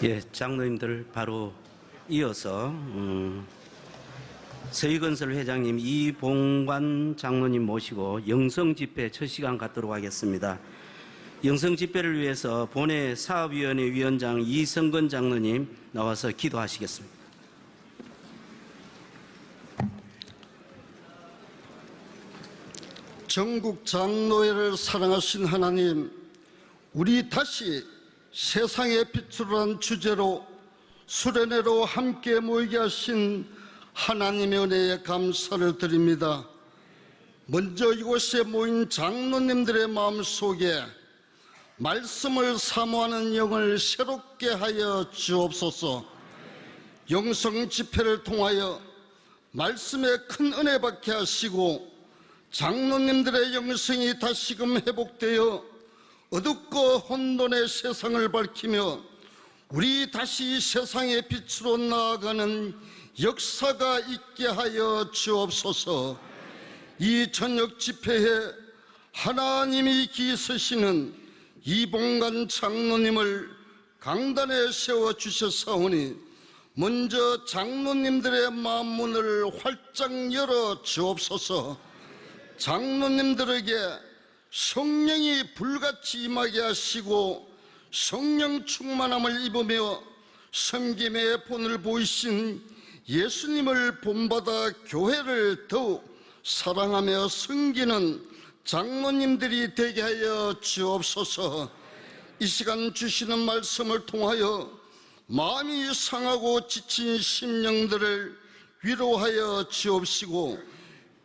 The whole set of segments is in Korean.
예, 장로님들 바로 이어서 서희건설 회장님, 이봉관 장로님 모시고 영성집회 첫 시간 갖도록 하겠습니다. 영성집회를 위해서 본회 사업위원회 위원장 이성건 장로님 나와서 기도하시겠습니다. 전국 장로회를 사랑하신 하나님, 우리 다시 세상의 빛으로란 주제로 수련회로 함께 모이게 하신 하나님의 은혜에 감사를 드립니다. 먼저 이곳에 모인 장로님들의 마음속에 말씀을 사모하는 영을 새롭게 하여 주옵소서. 영성 집회를 통하여 말씀에 큰 은혜 받게 하시고 장로님들의 영성이 다시금 회복되어 어둡고 혼돈의 세상을 밝히며 우리 다시 세상의 빛으로 나아가는 역사가 있게 하여 주옵소서. 이 저녁 집회에 하나님이 기이으시는 이봉관 장로님을 강단에 세워주셨사오니 먼저 장로님들의 마음문을 활짝 열어 주옵소서. 장로님들에게 성령이 불같이 임하게 하시고 성령 충만함을 입으며 섬김의 본을 보이신 예수님을 본받아 교회를 더욱 사랑하며 섬기는 장로님들이 되게 하여 주옵소서. 이 시간 주시는 말씀을 통하여 마음이 상하고 지친 심령들을 위로하여 주옵시고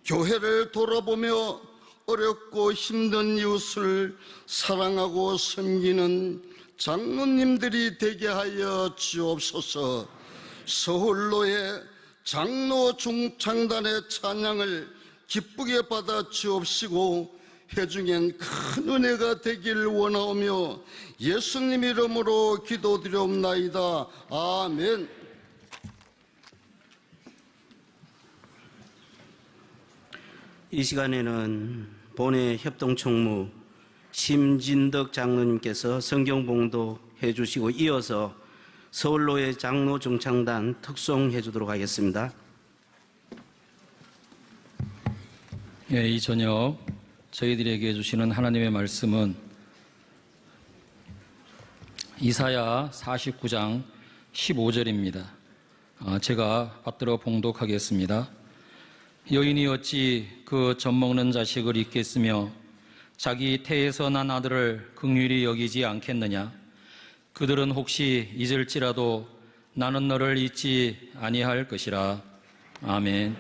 교회를 돌아보며 어렵고 힘든 이웃을 사랑하고 섬기는 장로님들이 되게 하여 주옵소서. 서울로의 장로 중창단의 찬양을 기쁘게 받아 주옵시고 회중엔 큰 은혜가 되길 원하오며 예수님 이름으로 기도드리옵나이다. 아멘. 이 시간에는 본회 협동총무 심진덕 장로님께서 성경 봉독해 주시고 이어서 서울로의 장로 중창단 특송해 주도록 하겠습니다. 예, 이 저녁 저희들에게 주시는 하나님의 말씀은 이사야 49장 15절입니다. 제가 받들어 봉독하겠습니다. 여인이 어찌 그 젖먹는 자식을 잊겠으며 자기 태에서 난 아들을 긍휼히 여기지 않겠느냐. 그들은 혹시 잊을지라도 나는 너를 잊지 아니할 것이라. 아멘.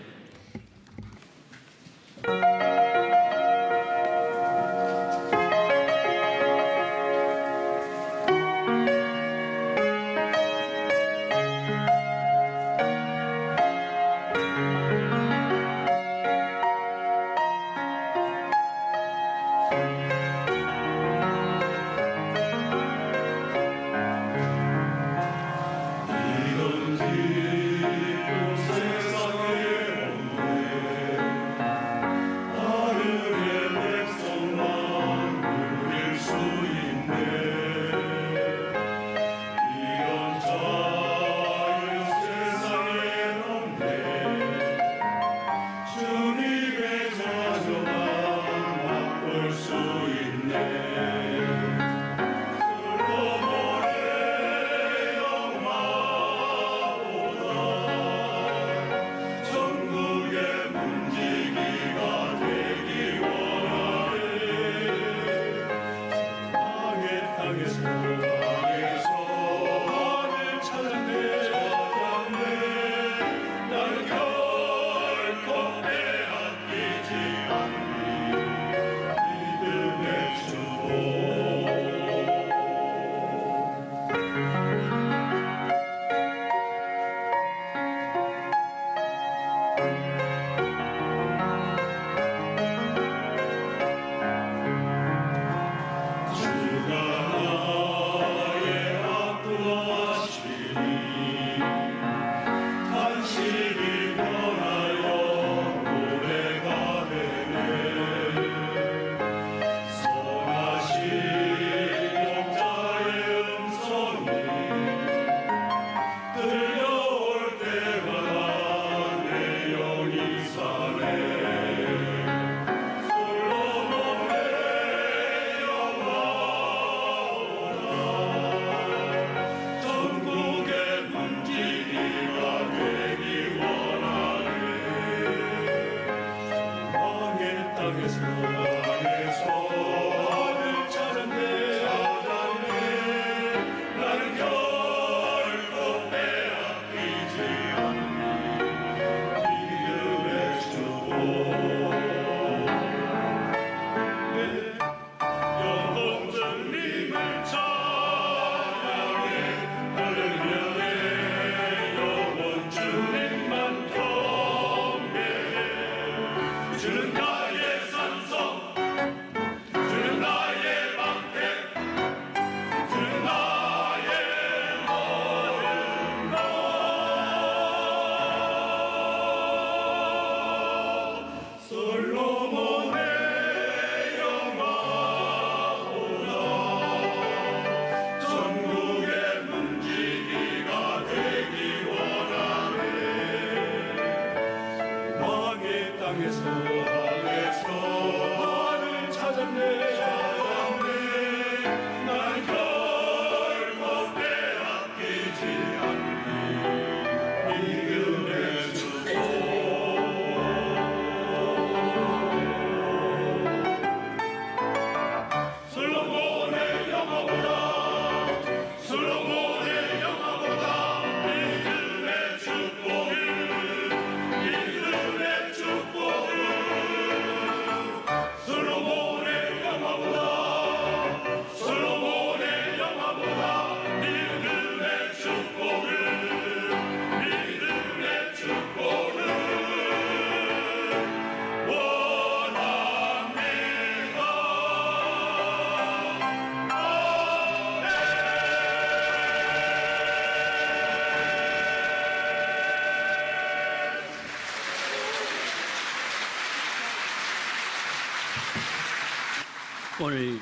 오늘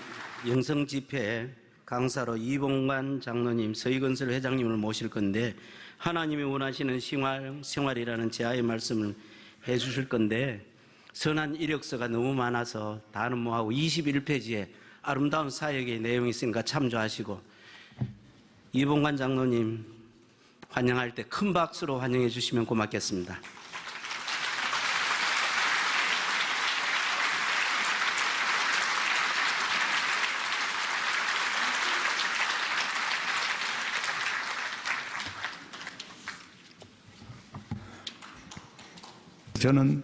영성 집회 강사로 이봉관 장로님, 서희건설 회장님을 모실 건데 하나님이 원하시는 생활이라는 제아의 말씀을 해 주실 건데 선한 이력서가 너무 많아서 다는 뭐하고 21페이지에 아름다운 사역의 내용이 있으니까 참조하시고 이봉관 장로님 환영할 때 큰 박수로 환영해 주시면 고맙겠습니다. 저는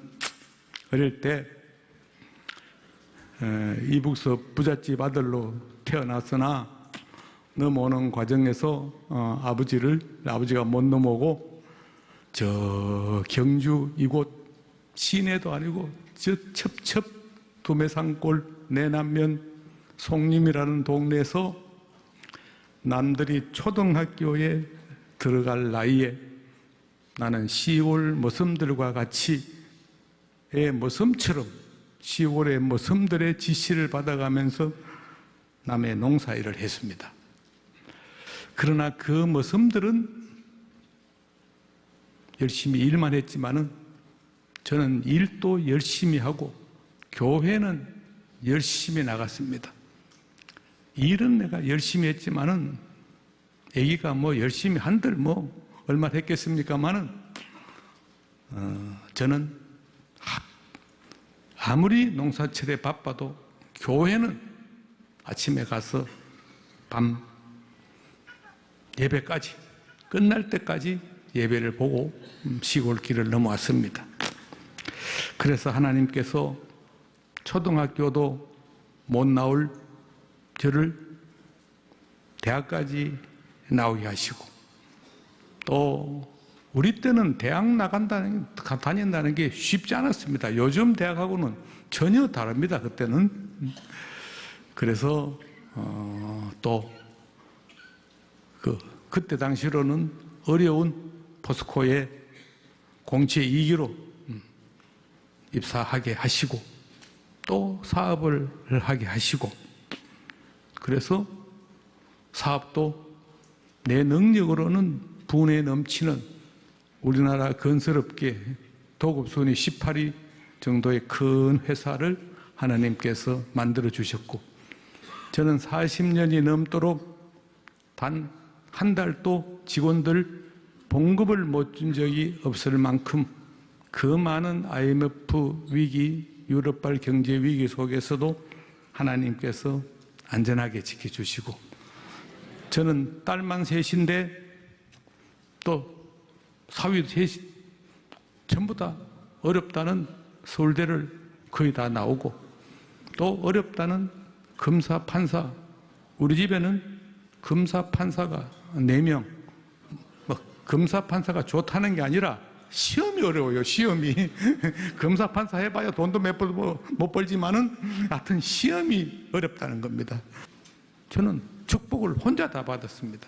어릴 때 이북서 부잣집 아들로 태어났으나 넘어오는 과정에서 아버지가 못 넘어오고 저 경주 이곳 시내도 아니고 저 첩첩 도매산골 내남면 송림이라는 동네에서 남들이 초등학교에 들어갈 나이에 나는 10월 머슴들과 같이 애 머슴처럼 10월의 머슴들의 지시를 받아가면서 남의 농사일을 했습니다. 그러나 그 머슴들은 열심히 일만 했지만은 저는 일도 열심히 하고 교회는 열심히 나갔습니다. 일은 내가 열심히 했지만은 애기가 뭐 열심히 한들 뭐 얼마 했겠습니까마는 저는 아무리 농사철에 바빠도 교회는 아침에 가서 밤 예배까지 끝날 때까지 예배를 보고 시골길을 넘어왔습니다. 그래서 하나님께서 초등학교도 못 나올 저를 대학까지 나오게 하시고 또 우리 때는 대학 다닌다는 게 쉽지 않았습니다. 요즘 대학하고는 전혀 다릅니다. 그때는. 그래서 그때 당시로는 어려운 포스코에 공채 2기로 입사하게 하시고 또 사업을 하게 하시고 그래서 사업도 내 능력으로는 분에 넘치는 우리나라 건설업계 도급순위 18위 정도의 큰 회사를 하나님께서 만들어 주셨고 저는 40년이 넘도록 단 한 달도 직원들 봉급을 못 준 적이 없을 만큼 그 많은 IMF 위기, 유럽발 경제 위기 속에서도 하나님께서 안전하게 지켜주시고 저는 딸만 셋인데 또 사위도 셋이 전부 다 어렵다는 서울대를 거의 다 나오고 또 어렵다는 검사, 판사 우리 집에는 검사, 판사가 4명 검사, 판사가 좋다는 게 아니라 시험이 어려워요. 시험이 검사, 판사 해봐야 돈도 몇 번 못 벌지만은 하여튼 시험이 어렵다는 겁니다. 저는 축복을 혼자 다 받았습니다.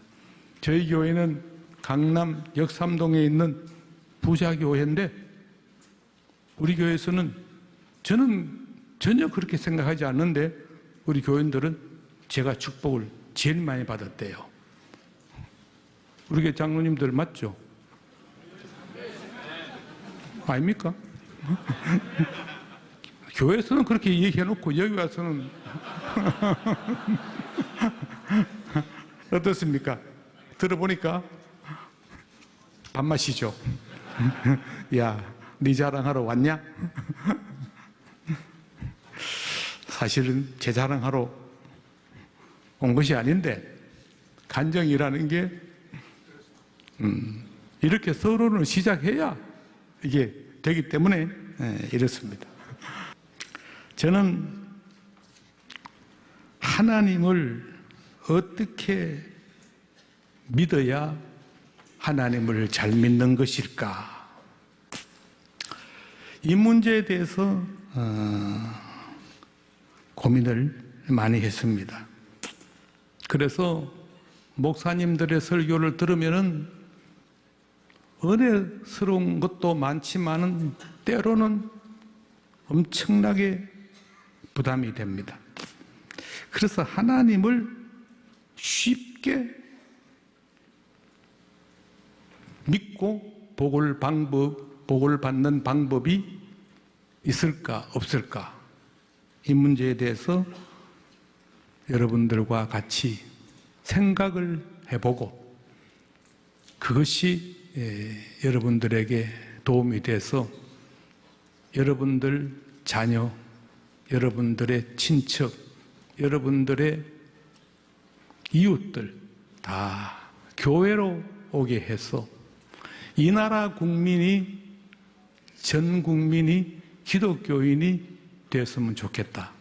저희 교회는 강남 역삼동에 있는 부자교회인데 우리 교회에서는 저는 전혀 그렇게 생각하지 않는데 우리 교인들은 제가 축복을 제일 많이 받았대요. 우리 교회 장로님들 맞죠? 아닙니까? 교회에서는 그렇게 얘기해놓고 여기 와서는 어떻습니까? 들어보니까 밥맛이죠. 야, 네 자랑하러 왔냐? 사실은 제 자랑하러 온 것이 아닌데 간정이라는 게 이렇게 서론을 시작해야 이게 되기 때문에 이렇습니다. 저는 하나님을 어떻게 믿어야 하나님을 잘 믿는 것일까? 이 문제에 대해서 고민을 많이 했습니다. 그래서 목사님들의 설교를 들으면은 은혜스러운 것도 많지만은 때로는 엄청나게 부담이 됩니다. 그래서 하나님을 쉽게 믿고 복을 받는 방법이 있을까 없을까? 이 문제에 대해서 여러분들과 같이 생각을 해보고 그것이 여러분들에게 도움이 돼서 여러분들 자녀, 여러분들의 친척, 여러분들의 이웃들 다 교회로 오게 해서 이 나라 국민이 전 국민이 기독교인이 됐으면 좋겠다.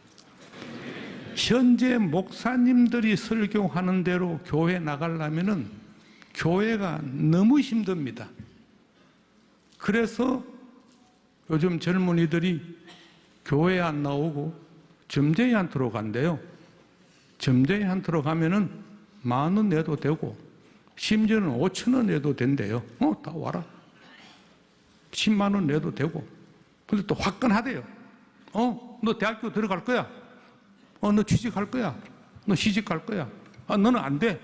현재 목사님들이 설교하는 대로 교회 나가려면은 교회가 너무 힘듭니다. 그래서 요즘 젊은이들이 교회 안 나오고 점쟁이한테로 간대요. 점쟁이한테로 가면은 10,000원 내도 되고 심지어는 5,000원 내도 된대요. 다 와라. 10만 원 내도 되고. 근데 또 화끈하대요. 너 대학교 들어갈 거야? 너 취직할 거야? 너 시집갈 거야? 너는 안 돼.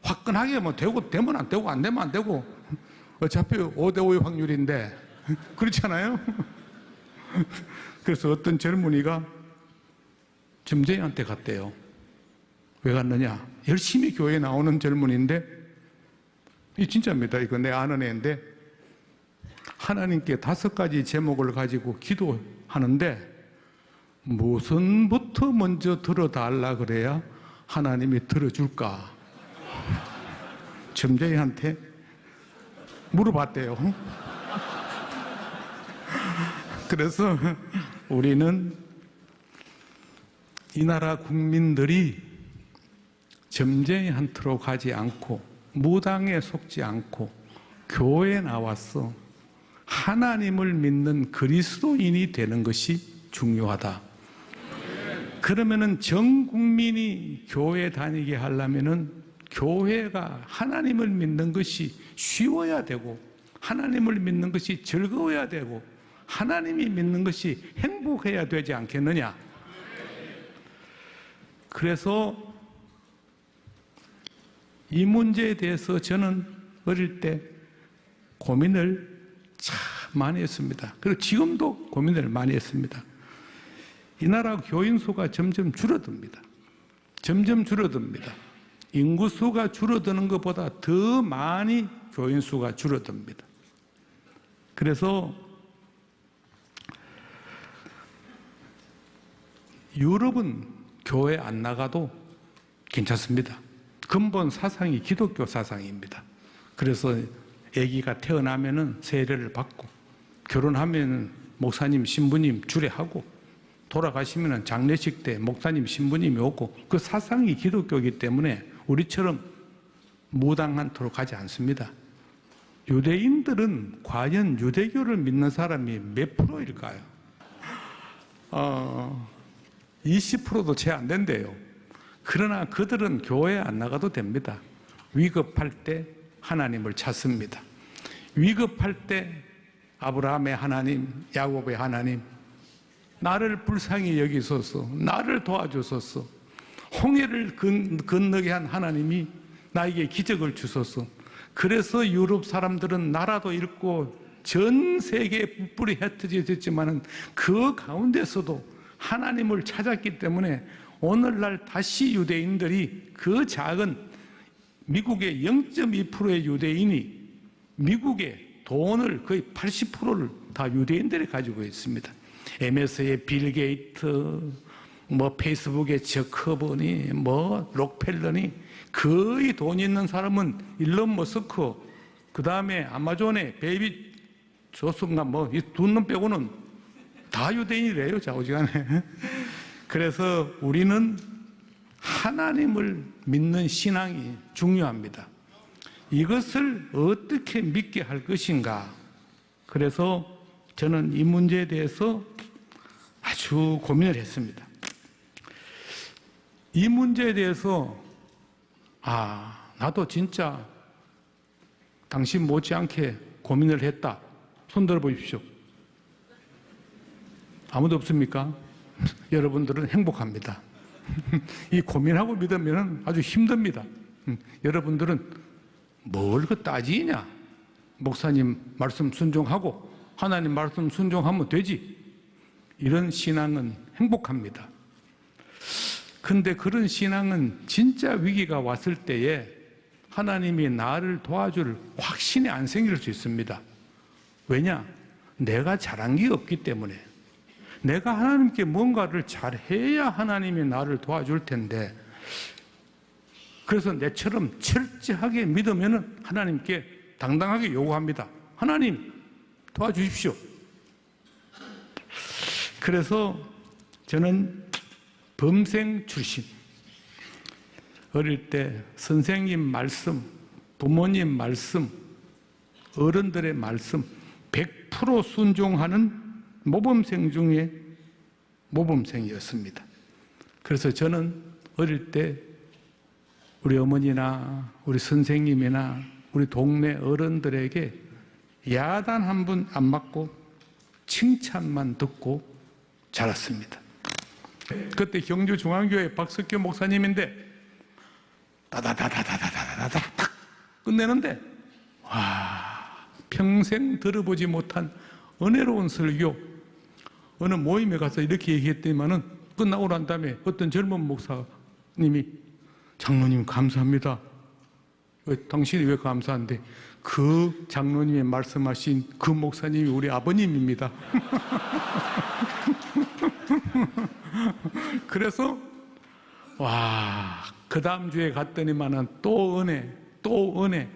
화끈하게 뭐 되면 안 되고 안 되면 안 되고 어차피 5대5의 확률인데 그렇잖아요. 그래서 어떤 젊은이가 점쟁이한테 갔대요. 왜 갔느냐? 열심히 교회에 나오는 젊은이인데 이 진짜입니다. 이거 내 아는 애인데 하나님께 5가지 제목을 가지고 기도하는데 무슨부터 먼저 들어달라 그래야 하나님이 들어줄까? 점쟁이한테 물어봤대요. 그래서 우리는 이 나라 국민들이 점쟁이한테로 가지 않고 무당에 속지 않고 교회에 나와서 하나님을 믿는 그리스도인이 되는 것이 중요하다. 그러면은 전 국민이 교회 다니게 하려면은 교회가 하나님을 믿는 것이 쉬워야 되고 하나님을 믿는 것이 즐거워야 되고 하나님이 믿는 것이 행복해야 되지 않겠느냐. 그래서 이 문제에 대해서 저는 어릴 때 고민을 참 많이 했습니다. 그리고 지금도 고민을 많이 했습니다. 이 나라 교인 수가 점점 줄어듭니다. 점점 줄어듭니다. 인구수가 줄어드는 것보다 더 많이 교인 수가 줄어듭니다. 그래서 유럽은 교회 안 나가도 괜찮습니다. 근본 사상이 기독교 사상입니다. 그래서 아기가 태어나면은 세례를 받고 결혼하면은 목사님, 신부님 주례하고 돌아가시면은 장례식 때 목사님, 신부님이 오고 그 사상이 기독교이기 때문에 우리처럼 무당한테로 가지 않습니다. 유대인들은 과연 유대교를 믿는 사람이 몇 프로일까요? 20%도 채 안 된대요. 그러나 그들은 교회 안 나가도 됩니다. 위급할 때 하나님을 찾습니다. 위급할 때 아브라함의 하나님, 야곱의 하나님, 나를 불쌍히 여기소서, 나를 도와주소서, 홍해를 건너게 한 하나님이 나에게 기적을 주소서. 그래서 유럽 사람들은 나라도 잃고 전 세계에 뿔뿔이 흩어져 있었지만은 그 가운데서도 하나님을 찾았기 때문에 오늘날 다시 유대인들이 그 작은 미국의 0.2%의 유대인이 미국의 돈을 거의 80%를 다 유대인들이 가지고 있습니다. MS의 빌 게이트, 뭐 페이스북의 저커버니, 뭐 록펠러니, 거의 돈 있는 사람은 일론 머스크, 그 다음에 아마존의 베이비 조슨가 뭐 이 두 놈 빼고는 다 유대인이래요, 좌우지간에. 그래서 우리는 하나님을 믿는 신앙이 중요합니다. 이것을 어떻게 믿게 할 것인가. 그래서 저는 이 문제에 대해서 아주 고민을 했습니다. 이 문제에 대해서 나도 진짜 당신 못지않게 고민을 했다. 손 들어 보십시오. 아무도 없습니까? 여러분들은 행복합니다. 이 고민하고 믿으면 아주 힘듭니다. 여러분들은 뭘 그 따지냐? 목사님 말씀 순종하고 하나님 말씀 순종하면 되지. 이런 신앙은 행복합니다. 근데 그런 신앙은 진짜 위기가 왔을 때에 하나님이 나를 도와줄 확신이 안 생길 수 있습니다. 왜냐? 내가 잘한 게 없기 때문에. 내가 하나님께 뭔가를 잘해야 하나님이 나를 도와줄 텐데, 그래서 내처럼 철저하게 믿으면 하나님께 당당하게 요구합니다. 하나님 도와주십시오. 그래서 저는 범생 출신, 어릴 때 선생님 말씀, 부모님 말씀, 어른들의 말씀 100% 순종하는 모범생 중에 모범생이었습니다. 그래서 저는 어릴 때 우리 어머니나 우리 선생님이나 우리 동네 어른들에게 야단 한 번 안 맞고 칭찬만 듣고 자랐습니다. 그때 경주중앙교회 박석규 목사님인데 다다다다다다다다다 탁 끝내는데 평생 들어보지 못한 은혜로운 설교. 어느 모임에 가서 이렇게 얘기했더니만은 끝나고 난 다음에 어떤 젊은 목사님이 장로님 감사합니다. 당신이 왜 감사한데? 그 장로님이 말씀하신 그 목사님이 우리 아버님입니다. 그래서 그 다음 주에 갔더니만은 또 은혜, 또 은혜.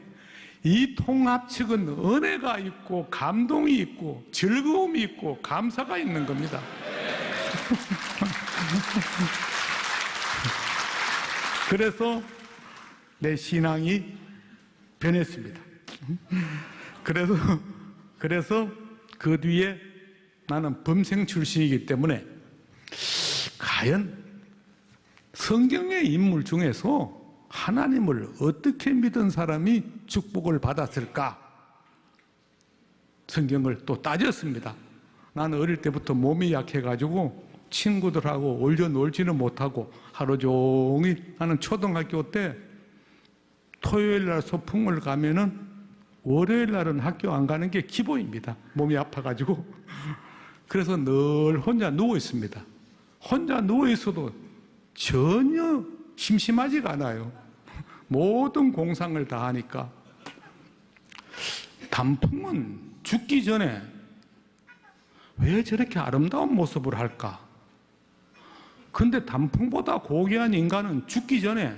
이 통합측은 은혜가 있고 감동이 있고 즐거움이 있고 감사가 있는 겁니다. 그래서 내 신앙이 변했습니다. 그래서 그 뒤에 나는 범생 출신이기 때문에 과연 성경의 인물 중에서 하나님을 어떻게 믿은 사람이 축복을 받았을까? 성경을 또 따졌습니다. 나는 어릴 때부터 몸이 약해가지고 친구들하고 올려 놀지는 못하고 하루 종일, 나는 초등학교 때 토요일 날 소풍을 가면은 월요일 날은 학교 안 가는 게 기본입니다. 몸이 아파가지고. 그래서 늘 혼자 누워 있습니다. 혼자 누워 있어도 전혀 심심하지가 않아요. 모든 공상을 다 하니까. 단풍은 죽기 전에 왜 저렇게 아름다운 모습을 할까? 근데 단풍보다 고귀한 인간은 죽기 전에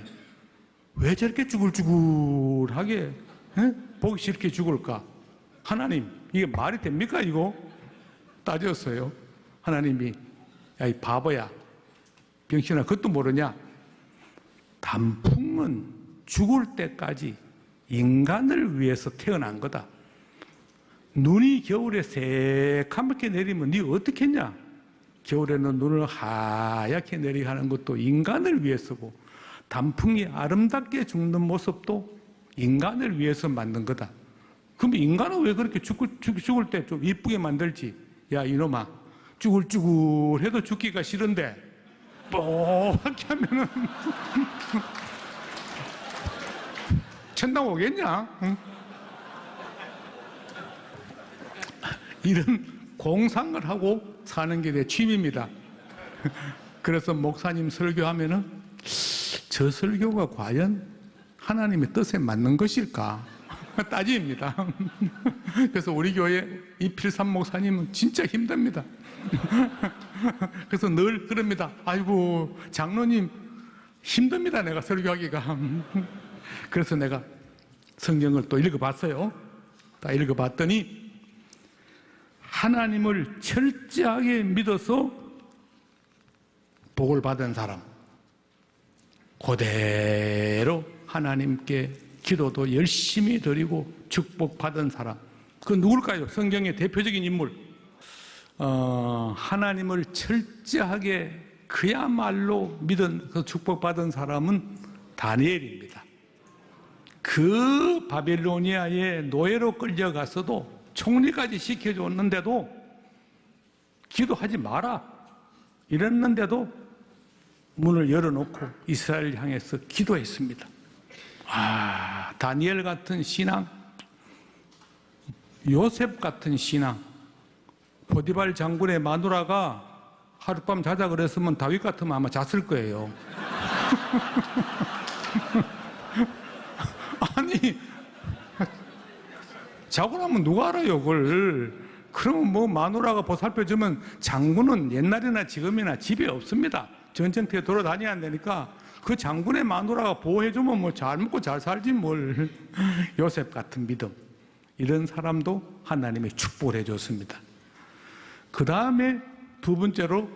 왜 저렇게 쭈글쭈글하게 보기 싫게 죽을까? 하나님, 이게 말이 됩니까 이거? 따졌어요. 하나님이, 야 이 바보야, 병신아, 그것도 모르냐? 단풍은 죽을 때까지 인간을 위해서 태어난 거다. 눈이 겨울에 새카맣게 내리면 네 어떻게 했냐? 겨울에는 눈을 하얗게 내리게 하는 것도 인간을 위해서고, 단풍이 아름답게 죽는 모습도 인간을 위해서 만든 거다. 그럼 인간은 왜 그렇게 죽을 때 좀 이쁘게 만들지? 야 이놈아, 쭈글쭈글해도 죽기가 싫은데 뽀얗게 하면은 천당 오겠냐? 응? 이런 공상을 하고 사는 게 내 취미입니다. 그래서 목사님 설교하면은 저 설교가 과연 하나님의 뜻에 맞는 것일까 따집니다. 그래서 우리 교회 이필삼 목사님은 진짜 힘듭니다. 그래서 늘 그럽니다. 아이고 장로님 힘듭니다, 내가 설교하기가. 그래서 내가 성경을 또 읽어봤어요. 다 읽어봤더니 하나님을 철저하게 믿어서 복을 받은 사람, 그대로 하나님께 기도도 열심히 드리고 축복받은 사람, 그 누굴까요? 성경의 대표적인 인물, 하나님을 철저하게 그야말로 믿은, 그 축복받은 사람은 다니엘입니다. 그 바빌로니아의 노예로 끌려가서도 총리까지 시켜줬는데도 기도하지 마라 이랬는데도 문을 열어놓고 이스라엘을 향해서 기도했습니다. 다니엘 같은 신앙, 요셉 같은 신앙, 보디발 장군의 마누라가 하룻밤 자자 그랬으면 다윗 같으면 아마 잤을 거예요. 아니, 자고 나면 누가 알아요, 그걸. 그러면 뭐 마누라가 보살펴주면 장군은 옛날이나 지금이나 집에 없습니다. 전쟁터에 돌아다녀야 되니까 그 장군의 마누라가 보호해주면 뭐 잘 먹고 잘 살지 뭘. 요셉 같은 믿음, 이런 사람도 하나님의 축복을 해줬습니다. 그 다음에 두 번째로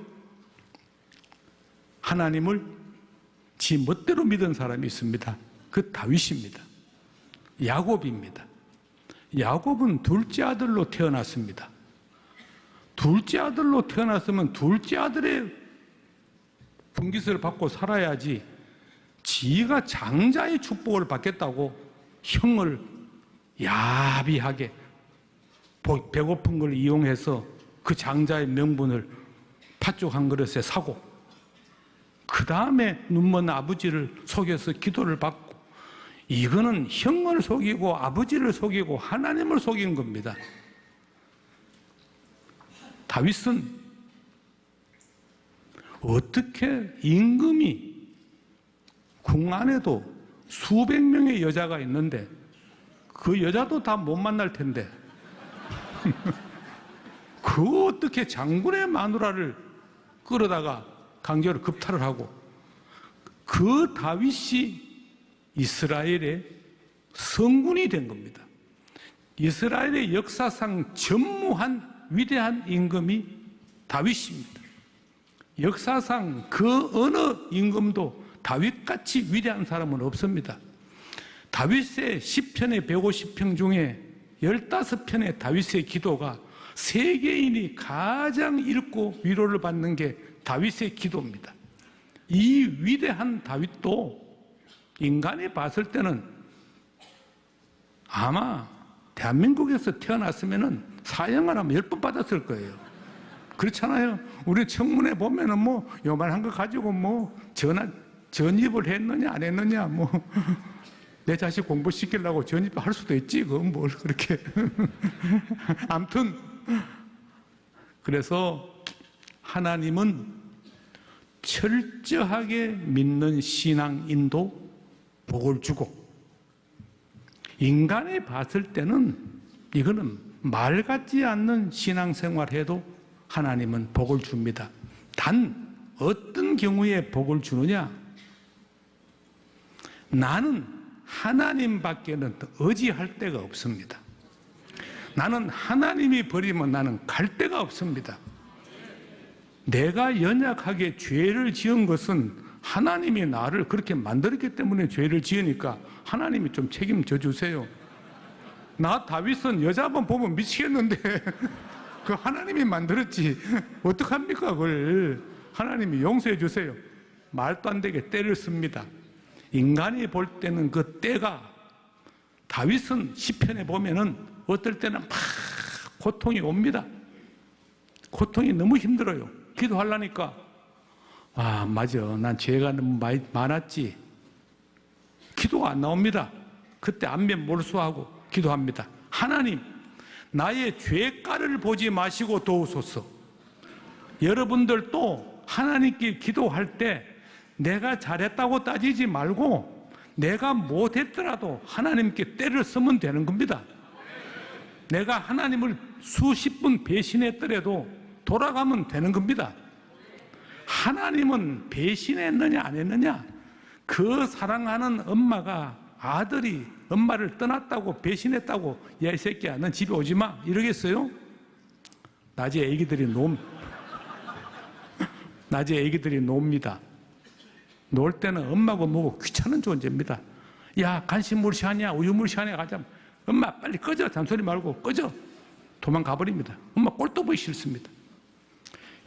하나님을 지 멋대로 믿은 사람이 있습니다. 그 다윗입니다. 야곱입니다. 야곱은 둘째 아들로 태어났습니다. 둘째 아들로 태어났으면 둘째 아들의 분깃을 받고 살아야지, 지가 장자의 축복을 받겠다고 형을 야비하게 배고픈 걸 이용해서 그 장자의 명분을 팥죽 한 그릇에 사고, 그 다음에 눈먼 아버지를 속여서 기도를 받고, 이거는 형을 속이고 아버지를 속이고 하나님을 속인 겁니다. 다윗은 어떻게 임금이 궁 안에도 수백 명의 여자가 있는데 그 여자도 다 못 만날 텐데 그 어떻게 장군의 마누라를 끌어다가 강제로 급탈을 하고, 그 다윗이 이스라엘의 성군이 된 겁니다. 이스라엘의 역사상 전무한 위대한 임금이 다윗입니다. 역사상 그 어느 임금도 다윗같이 위대한 사람은 없습니다. 다윗의 시편의 150편 중에 15편의 다윗의 기도가 세계인이 가장 읽고 위로를 받는 게 다윗의 기도입니다. 이 위대한 다윗도 인간이 봤을 때는 아마 대한민국에서 태어났으면 사형을 하면 10번 받았을 거예요. 그렇잖아요. 우리 청문회 보면은 뭐 요만한 거 가지고 뭐 전입을 했느냐 안 했느냐, 뭐 내 자식 공부시키려고 전입할 수도 있지, 그건 뭘 그렇게. 아무튼 그래서 하나님은 철저하게 믿는 신앙인도 복을 주고, 인간이 봤을 때는 이거는 말 같지 않는 신앙생활해도 하나님은 복을 줍니다. 단 어떤 경우에 복을 주느냐? 나는 하나님밖에는 의지할 데가 없습니다. 나는 하나님이 버리면 나는 갈 데가 없습니다. 내가 연약하게 죄를 지은 것은 하나님이 나를 그렇게 만들었기 때문에 죄를 지으니까 하나님이 좀 책임져 주세요. 나 다윗은 여자 한번 보면 미치겠는데 그 하나님이 만들었지 어떡합니까? 그걸 하나님이 용서해 주세요. 말도 안 되게 때를 씁니다. 인간이 볼 때는 그 때가, 다윗은 시편에 보면은 어떨 때는 막 고통이 옵니다. 고통이 너무 힘들어요. 기도하려니까 맞아, 난 죄가 너무 많았지. 기도가 안 나옵니다. 그때 안면 몰수하고 기도합니다. 하나님, 나의 죄가를 보지 마시고 도우소서. 여러분들도 하나님께 기도할 때 내가 잘했다고 따지지 말고 내가 못했더라도 하나님께 때를 쓰면 되는 겁니다. 내가 하나님을 수십 번 배신했더라도 돌아가면 되는 겁니다. 하나님은 배신했느냐 안 했느냐, 그 사랑하는 엄마가 아들이 엄마를 떠났다고 배신했다고 야 이 새끼야 넌 집에 오지 마 이러겠어요? 낮에 애기들이 놉니다. 놀 때는 엄마고 뭐고 귀찮은 존재입니다. 야 간식물시하냐 우유물시하냐 가자. 엄마 빨리 꺼져, 잔소리 말고 꺼져. 도망가 버립니다. 엄마 꼴도 보기 싫습니다.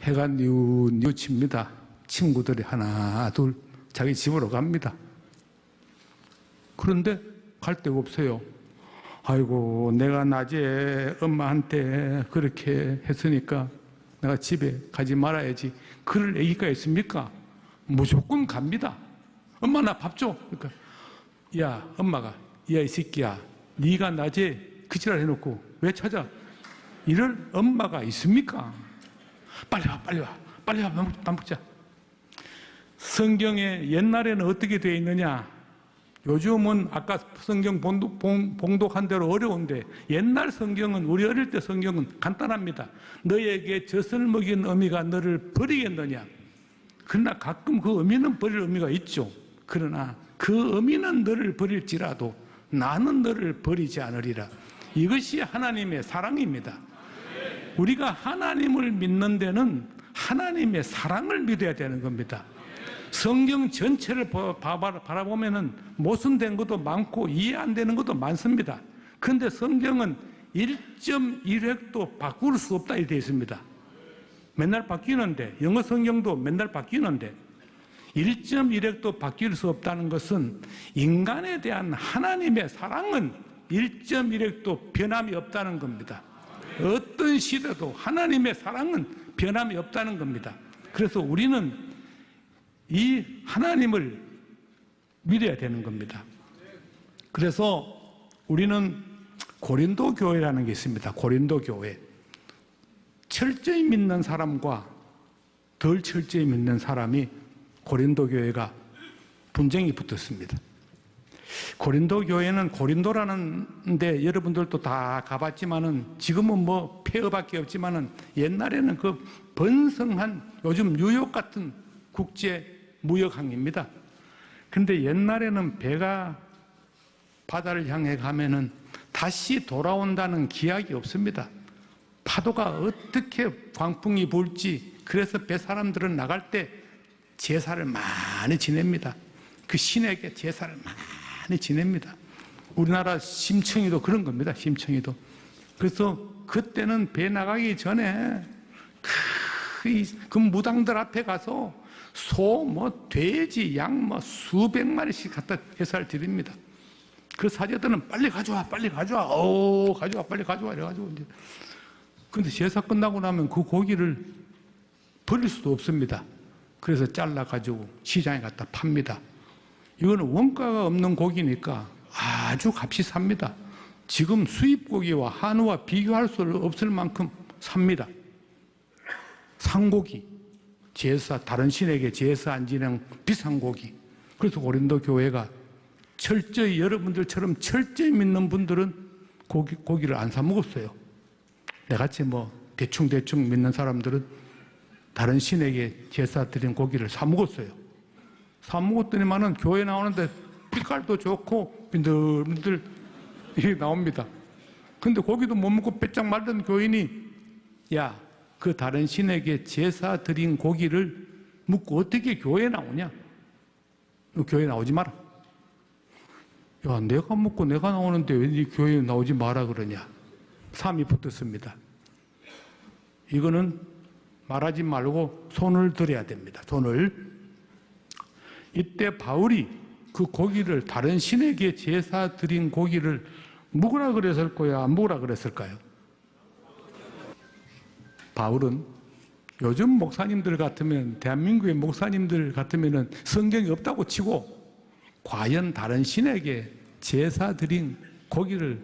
해가 뉘우칩니다. 친구들이 하나 둘 자기 집으로 갑니다. 그런데 갈 데가 없어요. 아이고 내가 낮에 엄마한테 그렇게 했으니까 내가 집에 가지 말아야지. 그럴 애기가 있습니까? 무조건 갑니다. 엄마 나 밥 줘. 그러니까 야 엄마가 야 이 새끼야 네가 낮에 그 지랄 해놓고 왜 찾아? 이럴 엄마가 있습니까? 빨리 와 밥 먹자. 성경에 옛날에는 어떻게 되어 있느냐, 요즘은 아까 성경 봉독한 대로 어려운데 옛날 성경은, 우리 어릴 때 성경은 간단합니다. 너에게 젖을 먹인 어미가 너를 버리겠느냐. 그러나 가끔 그 어미는 버릴 의미가 있죠. 그러나 그 어미는 너를 버릴지라도 나는 너를 버리지 않으리라. 이것이 하나님의 사랑입니다. 우리가 하나님을 믿는 데는 하나님의 사랑을 믿어야 되는 겁니다. 성경 전체를 바라보면 모순된 것도 많고 이해 안 되는 것도 많습니다. 그런데 성경은 1.1획도 바꿀 수 없다 이렇게 되어 있습니다. 맨날 바뀌는데, 영어 성경도 맨날 바뀌는데 1.1획도 바뀔 수 없다는 것은 인간에 대한 하나님의 사랑은 1.1획도 변함이 없다는 겁니다. 어떤 시대도 하나님의 사랑은 변함이 없다는 겁니다. 그래서 우리는 이 하나님을 믿어야 되는 겁니다. 그래서 우리는 고린도 교회라는 게 있습니다. 고린도 교회. 철저히 믿는 사람과 덜 철저히 믿는 사람이 고린도 교회가 분쟁이 붙었습니다. 고린도 교회는 고린도라는 데 여러분들도 다 가봤지만은 지금은 뭐 폐허밖에 없지만은 옛날에는 그 번성한 요즘 뉴욕 같은 국제 무역항입니다. 근데 옛날에는 배가 바다를 향해 가면은 다시 돌아온다는 기약이 없습니다. 파도가 어떻게 광풍이 불지, 그래서 배 사람들은 나갈 때 제사를 많이 지냅니다. 그 신에게 제사를 많이 지냅니다. 우리나라 심청이도 그런 겁니다. 심청이도. 그래서 그때는 배 나가기 전에 그 무당들 앞에 가서 소, 뭐 돼지, 양, 뭐 수백 마리씩 갖다 제사를 드립니다. 그 사제들은 빨리 가져와, 빨리 가져와, 가져와, 빨리 가져와 이래가지고 이제. 근데 제사 끝나고 나면 그 고기를 버릴 수도 없습니다. 그래서 잘라가지고 시장에 갖다 팝니다. 이거는 원가가 없는 고기니까 아주 값이 삽니다. 지금 수입 고기와 한우와 비교할 수 없을 만큼 삽니다. 상고기, 제사, 다른 신에게 제사 안 지내는 비싼 고기. 그래서 고린도 교회가 철저히, 여러분들처럼 철저히 믿는 분들은 고기를 안 사 먹었어요. 내같이 뭐 대충 믿는 사람들은 다른 신에게 제사 드린 고기를 사 먹었어요. 사 먹었더니만은 교회 나오는데 빛깔도 좋고 빈들빈들 이게 나옵니다. 근데 고기도 못 먹고 빼짝 말던 교인이 야, 그 다른 신에게 제사 드린 고기를 먹고 어떻게 교회에 나오냐? 너 교회에 나오지 마라. 야, 내가 먹고 내가 나오는데 왜 네 교회에 나오지 마라 그러냐? 삼이 붙었습니다. 이거는 말하지 말고 손을 들어야 됩니다. 손을. 이때 바울이 그 고기를, 다른 신에게 제사 드린 고기를 먹으라 그랬을 거야, 안 먹으라 그랬을까요? 바울은 요즘 목사님들 같으면, 대한민국의 목사님들 같으면 성경이 없다고 치고 과연 다른 신에게 제사 드린 고기를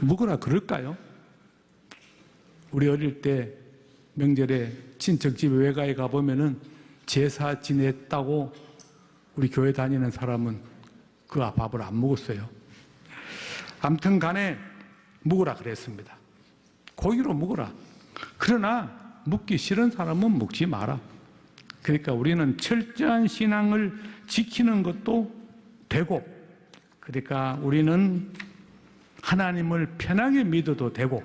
묵으라 그럴까요? 우리 어릴 때 명절에 친척집 외가에 가보면은 제사 지냈다고 우리 교회 다니는 사람은 그 밥을 안 먹었어요. 아무튼 간에 묵으라 그랬습니다. 고기로 묵으라. 그러나 묵기 싫은 사람은 묵지 마라. 그러니까 우리는 철저한 신앙을 지키는 것도 되고, 그러니까 우리는 하나님을 편하게 믿어도 되고,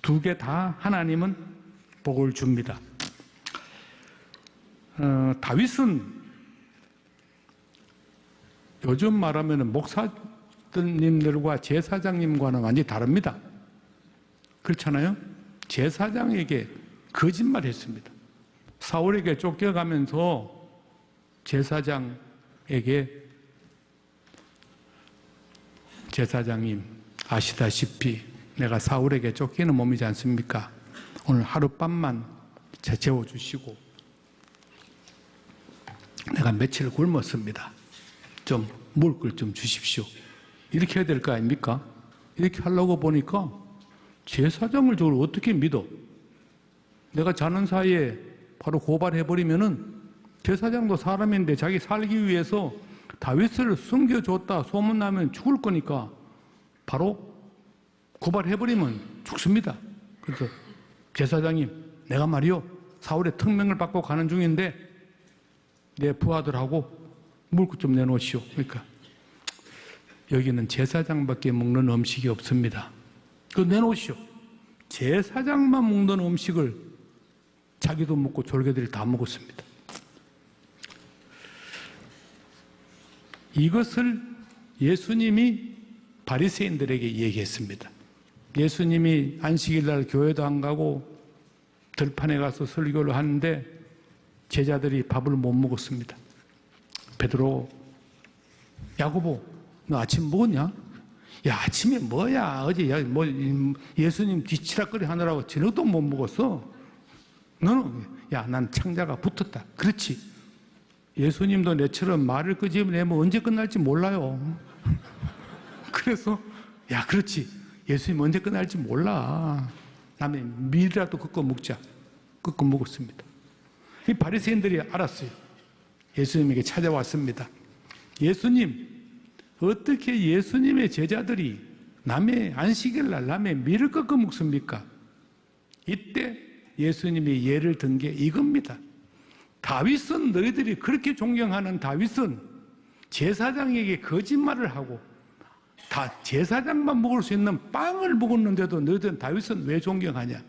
두 개 다 하나님은 복을 줍니다. 다윗은 요즘 말하면 목사님들과 제사장님과는 완전히 다릅니다. 그렇잖아요? 제사장에게 거짓말했습니다. 사울에게 쫓겨가면서 제사장에게 제사장님 아시다시피 내가 사울에게 쫓기는 몸이지 않습니까? 오늘 하룻밤만 재워주시고 내가 며칠 굶었습니다. 좀 먹을 걸 좀 주십시오. 이렇게 해야 될 거 아닙니까? 이렇게 하려고 보니까 제사장을 저걸 어떻게 믿어? 내가 자는 사이에 바로 고발해버리면은 제사장도 사람인데 자기 살기 위해서 다윗을 숨겨줬다 소문나면 죽을 거니까 바로 고발해버리면 죽습니다. 그래서 제사장님, 내가 말이요 사울의 특명을 받고 가는 중인데 내 부하들하고 먹을 것 좀 내놓으시오. 그러니까 여기는 제사장밖에 먹는 음식이 없습니다. 그거 내놓으시오. 제사장만 먹는 음식을 자기도 먹고 졸개들이 다 먹었습니다. 이것을 예수님이 바리새인들에게 얘기했습니다. 예수님이 안식일 날 교회도 안 가고 들판에 가서 설교를 하는데 제자들이 밥을 못 먹었습니다. 베드로, 야고보, 너 아침 먹었냐? 야, 아침에 뭐야? 어제 예수님 뒤치락거리 하느라고 저녁도 못 먹었어. 너는, 야, 난 창자가 붙었다. 그렇지. 예수님도 내처럼 말을 끄집어내면 언제 끝날지 몰라요. 그래서, 야, 그렇지. 예수님 언제 끝날지 몰라. 남의 밀이라도 꺾어 먹자. 꺾어 먹었습니다. 이 바리새인들이 알았어요. 예수님에게 찾아왔습니다. 예수님, 어떻게 예수님의 제자들이 남의 안식일날 남의 밀을 꺾어 먹습니까? 이때 예수님이 예를 든 게 이겁니다. 다윗은, 너희들이 그렇게 존경하는 다윗은 제사장에게 거짓말을 하고 다 제사장만 먹을 수 있는 빵을 먹었는데도 너희들은 다윗은 왜 존경하냐?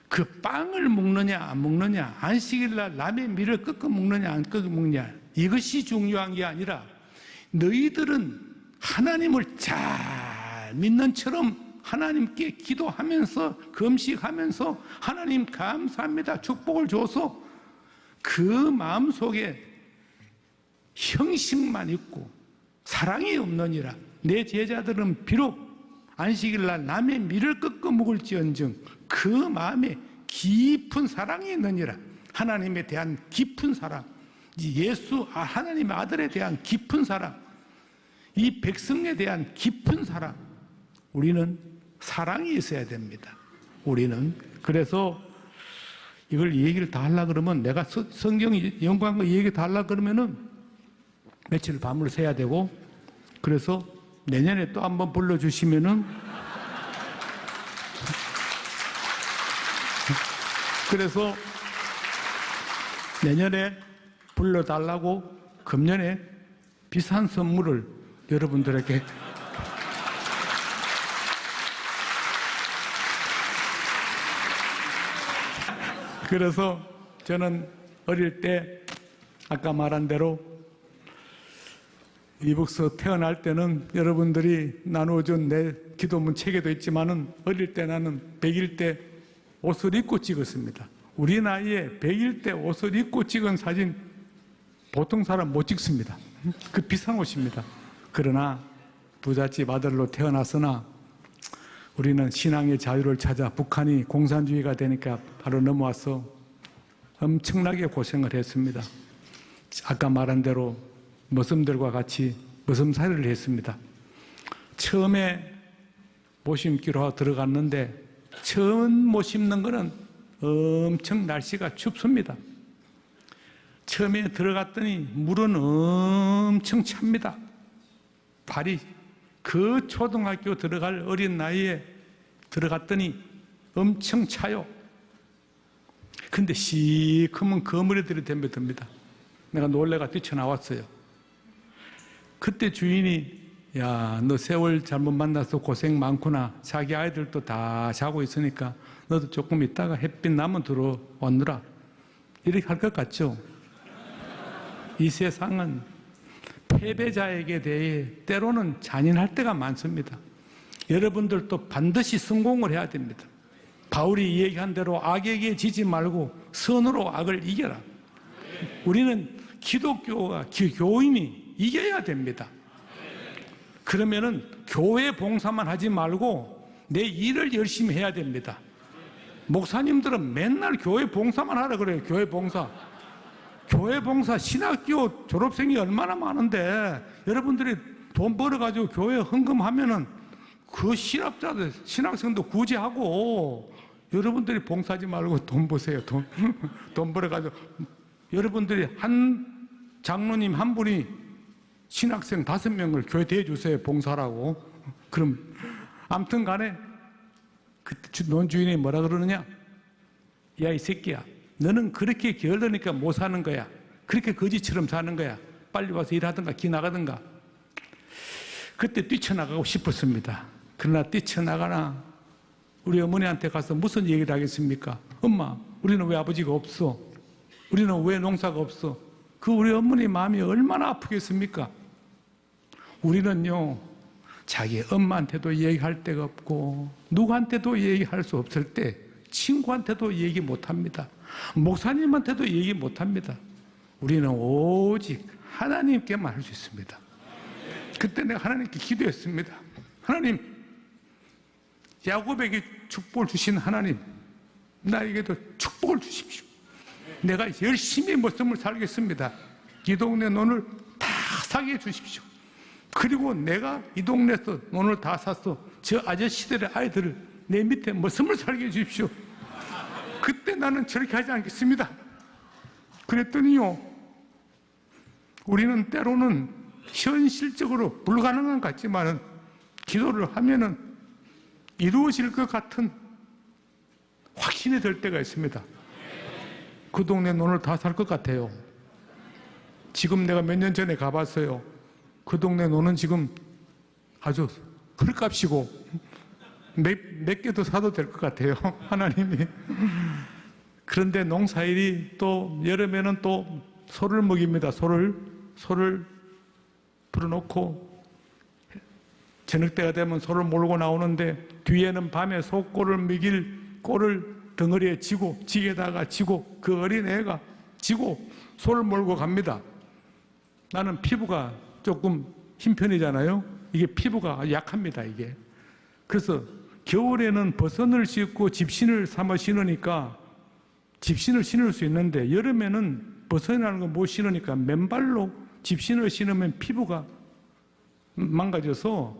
그 빵을 먹느냐 안 먹느냐, 안식일날 남의 밀을 꺾어 먹느냐 안 꺾어 먹느냐, 이것이 중요한 게 아니라 너희들은 하나님을 잘 믿는 처럼 하나님께 기도하면서 금식하면서 하나님 감사합니다 축복을 줘서 그 마음속에 형식만 있고 사랑이 없느니라. 내 제자들은 비록 안식일날 남의 밀을 꺾어 먹을지언정 그 마음에 깊은 사랑이 있느니라. 하나님에 대한 깊은 사랑, 하나님의 아들에 대한 깊은 사랑, 이 백성에 대한 깊은 사랑, 우리는 사랑이 있어야 됩니다. 우리는. 그래서 이걸 얘기를 다 하려고 그러면, 내가 성경 연구한 거 얘기 다 하려고 그러면은 며칠 밤을 새야 되고, 그래서 내년에 또 한번 불러주시면은 그래서 내년에 불러달라고 금년에 비싼 선물을 여러분들에게 그래서 저는 어릴 때 아까 말한 대로 이북서 태어날 때는 여러분들이 나누어준 내 기도문 책에도 있지만은 어릴 때 나는 100일 때 옷을 입고 찍었습니다. 우리 나이에 100일 때 옷을 입고 찍은 사진 보통 사람 못 찍습니다. 그 비싼 옷입니다. 그러나 부잣집 아들로 태어났으나 우리는 신앙의 자유를 찾아 북한이 공산주의가 되니까 바로 넘어와서 엄청나게 고생을 했습니다. 아까 말한 대로 머슴들과 같이 머슴살이를 했습니다. 처음에 못 심기로 하고 들어갔는데 처음 못 심는 거는 엄청 날씨가 춥습니다. 처음에 들어갔더니 물은 엄청 찹니다. 발이 그 초등학교 들어갈 어린 나이에 들어갔더니 엄청 차요. 근데 시커먼 거머리들이 덤벼듭니다. 내가 놀래가 뛰쳐나왔어요. 그때 주인이 야, 너 세월 잘못 만나서 고생 많구나. 자기 아이들도 다 자고 있으니까 너도 조금 있다가 햇빛 나면 들어오느라. 이렇게 할 것 같죠? 이 세상은 패배자에게 대해 때로는 잔인할 때가 많습니다. 여러분들도 반드시 성공을 해야 됩니다. 바울이 얘기한 대로 악에게 지지 말고 선으로 악을 이겨라. 우리는 기독교가 교인이 이겨야 됩니다. 그러면은 교회 봉사만 하지 말고 내 일을 열심히 해야 됩니다. 목사님들은 맨날 교회 봉사만 하라 그래요. 교회 봉사. 교회 봉사 신학교 졸업생이 얼마나 많은데 여러분들이 돈 벌어가지고 교회 헌금하면은 그 신학자들, 신학생도 구제하고 여러분들이 봉사하지 말고 돈 버세요. 돈 벌어가지고 여러분들이 한 장로님 한 분이 신학생 5명을 교회 대주세요. 봉사라고. 그럼 아무튼 간에 그때 논주인이 뭐라 그러느냐? 야, 이 새끼야. 너는 그렇게 게을르니까 못 사는 거야. 그렇게 거지처럼 사는 거야. 빨리 와서 일하든가 기나가든가. 그때 뛰쳐나가고 싶었습니다. 그러나 뛰쳐나가나 우리 어머니한테 가서 무슨 얘기를 하겠습니까? 엄마, 우리는 왜 아버지가 없어? 우리는 왜 농사가 없어? 그 우리 어머니 마음이 얼마나 아프겠습니까? 우리는요, 자기 엄마한테도 얘기할 데가 없고 누구한테도 얘기할 수 없을 때 친구한테도 얘기 못합니다. 목사님한테도 얘기 못합니다. 우리는 오직 하나님께만 할 수 있습니다. 그때 내가 하나님께 기도했습니다. 하나님, 야곱에게 축복을 주신 하나님, 나에게도 축복을 주십시오. 내가 열심히 목숨을 살겠습니다. 이 동네 논을 다 사게 해주십시오. 그리고 내가 이 동네에서 논을 다 샀어. 저 아저씨들의 아이들을 내 밑에 목숨을 살게 해주십시오. 그때 나는 저렇게 하지 않겠습니다. 그랬더니요, 우리는 때로는 현실적으로 불가능한 것 같지만은 기도를 하면은 이루어질 것 같은 확신이 들 때가 있습니다. 그 동네 논을 다 살 것 같아요. 지금 내가 몇 년 전에 가봤어요. 그 동네 논은 지금 아주 풀값이고 몇 개 더 사도 될 것 같아요. 하나님이. 그런데 농사일이 또 여름에는 또 소를 먹입니다. 소를 풀어놓고 저녁 때가 되면 소를 몰고 나오는데 뒤에는 밤에 소꼬를 먹일 꼴을 덩어리에 지고 지게다가 지고 그 어린애가 지고 소를 몰고 갑니다. 나는 피부가 조금 흰 편이잖아요. 이게 피부가 약합니다. 이게. 그래서 겨울에는 버선을 씻고 집신을 삼아 신으니까 집신을 신을 수 있는데 여름에는 버선이라는 거 못 신으니까 맨발로 집신을 신으면 피부가 망가져서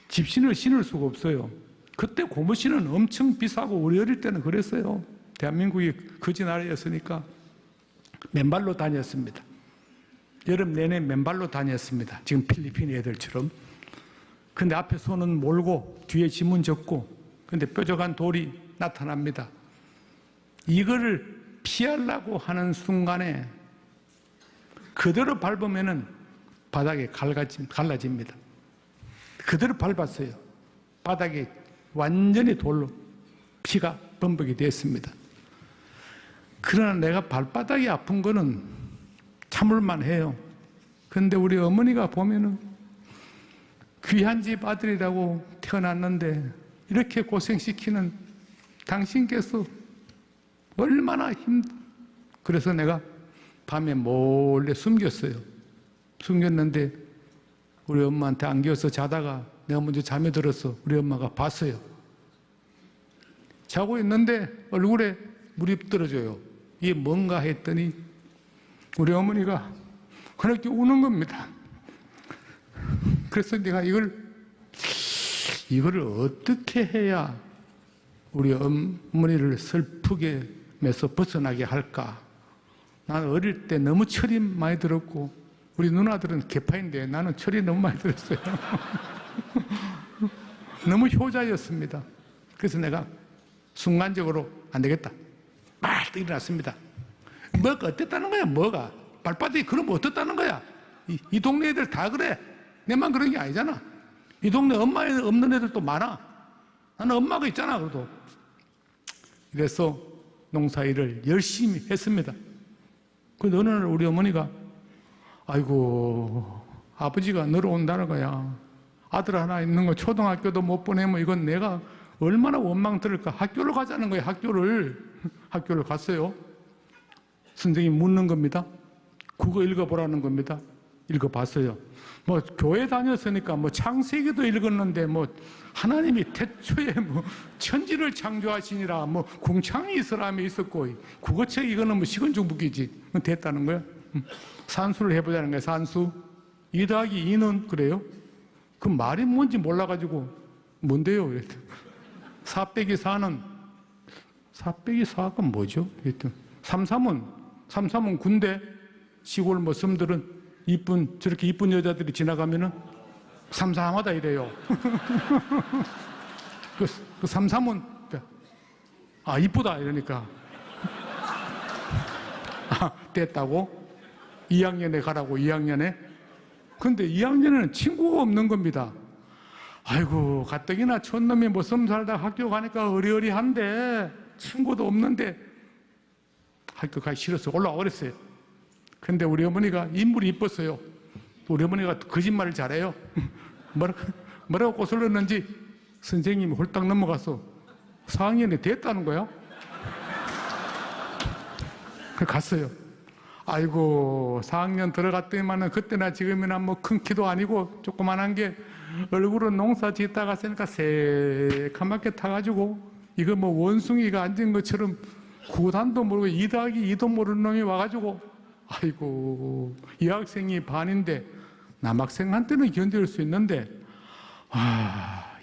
집신을 신을 수가 없어요. 그때 고무신은 엄청 비싸고 우리 어릴 때는 그랬어요. 대한민국이 거지 나라였으니까 맨발로 다녔습니다. 여름 내내 맨발로 다녔습니다. 지금 필리핀 애들처럼. 근데 앞에 손은 몰고 뒤에 짐은 졌고 근데 뾰족한 돌이 나타납니다. 이거를 피하려고 하는 순간에 그대로 밟으면은 바닥에 갈라집니다. 그대로 밟았어요. 바닥에 완전히 돌로 피가 범벅이 됐습니다. 그러나 내가 발바닥이 아픈 거는 참을만 해요. 그런데 우리 어머니가 보면은 귀한 집 아들이라고 태어났는데 이렇게 고생시키는 당신께서 얼마나 그래서 내가 밤에 몰래 숨겼어요. 숨겼는데 우리 엄마한테 안겨서 자다가 내가 먼저 잠에 들어서 우리 엄마가 봤어요. 자고 있는데 얼굴에 물이 떨어져요. 이게 뭔가 했더니 우리 어머니가 그렇게 우는 겁니다. 그래서 내가 이걸 이거를 어떻게 해야 우리 어머니를 슬프게 매서 벗어나게 할까? 나는 어릴 때 너무 철이 많이 들었고 우리 누나들은 개파인데 나는 철이 너무 많이 들었어요. 너무 효자였습니다. 그래서 내가 순간적으로 안 되겠다. 빨리 일어났습니다. 뭐가 어땠다는 거야? 뭐가? 발바닥이 그러면 어떻다는 거야? 이 동네 애들 다 그래. 내만 그런 게 아니잖아. 이 동네 엄마 없는 애들도 많아. 나는 엄마가 있잖아. 그래도. 그래서 농사일을 열심히 했습니다. 그 어느 날 우리 어머니가 아이고 아버지가 너로 온다는 거야. 아들 하나 있는 거 초등학교도 못 보내면 이건 내가 얼마나 원망 들을까. 학교를 가자는 거예요. 학교를 갔어요. 선생님이 묻는 겁니다. 국어 읽어보라는 겁니다. 읽어봤어요. 뭐 교회 다녔으니까 뭐 창세기도 읽었는데 뭐 하나님이 태초에 뭐 천지를 창조하시니라 뭐 궁창이 있으라며 있었고 국어책 이거는 뭐 식은중북이지 됐다는 거야. 산수를 해보자는 거야. 산수 2 더하기 2는 그래요? 그 말이 뭔지 몰라가지고 뭔데요? 그랬더니 4 빼기 4는 4 빼기 4가 뭐죠? 그랬더니 33은 군대 시골 뭐 섬들은 저렇게 이쁜 여자들이 지나가면은 삼삼하다 이래요. 그 삼삼은 이쁘다 이러니까 됐다고 2학년에 가라고 2학년에. 근데 2학년에는 친구가 없는 겁니다. 아이고 가뜩이나 촌놈이 뭐 섬 살다 학교 가니까 어리어리한데 친구도 없는데 학교 가기 싫어서 올라와 버렸어요. 근데 우리 어머니가 인물이 이뻤어요. 우리 어머니가 거짓말을 잘해요. 뭐라고 꼬슬렀는지 선생님이 홀딱 넘어가서 4학년에 됐다는 거야. 갔어요. 아이고 4학년 들어갔더니만은 그때나 지금이나 뭐 큰 키도 아니고 조그만한 게 얼굴은 농사 짓다가 쓰니까 새카맣게 타가지고 이거 뭐 원숭이가 앉은 것처럼 9단도 모르고 2 더하기 2도 모르는 놈이 와가지고 아이고 이 학생이 반인데 남학생한테는 견딜 수 있는데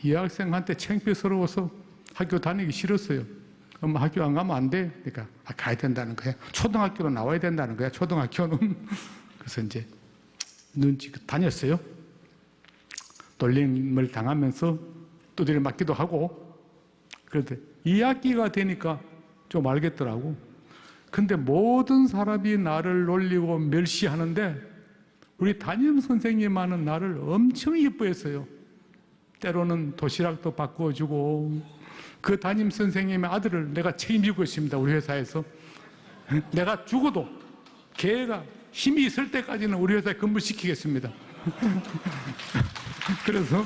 이 학생한테 창피스러워서 학교 다니기 싫었어요. 엄마 학교 안 가면 안 돼? 그러니까 가야 된다는 거야. 초등학교로 나와야 된다는 거야. 초등학교는. 그래서 이제 눈치 다녔어요. 놀림을 당하면서 두드려 맞기도 하고. 그런데 2학기가 되니까 좀 알겠더라고. 근데 모든 사람이 나를 놀리고 멸시하는데 우리 담임 선생님만은 나를 엄청 예뻐했어요. 때로는 도시락도 바꿔주고 그 담임 선생님의 아들을 내가 책임지고 있습니다. 우리 회사에서. 내가 죽어도 걔가 힘이 있을 때까지는 우리 회사에 근무시키겠습니다. 그래서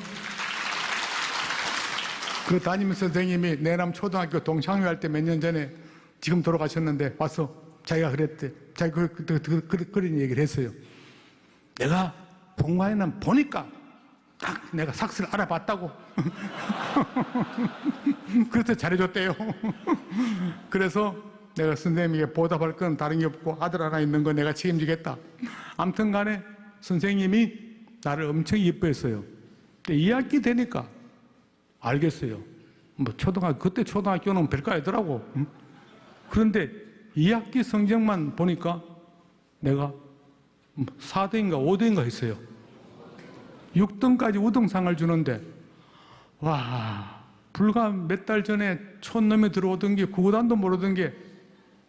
그 담임 선생님이 내남 초등학교 동창회 할 때 몇 년 전에 지금 돌아가셨는데 와서 자기가 그랬대. 자기가 그런 얘기를 했어요. 내가 본관에는 보니까 딱 내가 삭스를 알아봤다고. 그래서 잘해줬대요. 그래서 내가 선생님에게 보답할 건 다른 게 없고 아들 하나 있는 거 내가 책임지겠다. 아무튼 간에 선생님이 나를 엄청 예뻐했어요. 근데 2학기 되니까 알겠어요. 뭐 그때 초등학교는 별거 아니더라고. 그런데 2학기 성적만 보니까 내가 4등인가 5등인가 했어요. 6등까지 우등상을 주는데 와 불과 몇 달 전에 촌놈이 들어오던 게 구구단도 모르던 게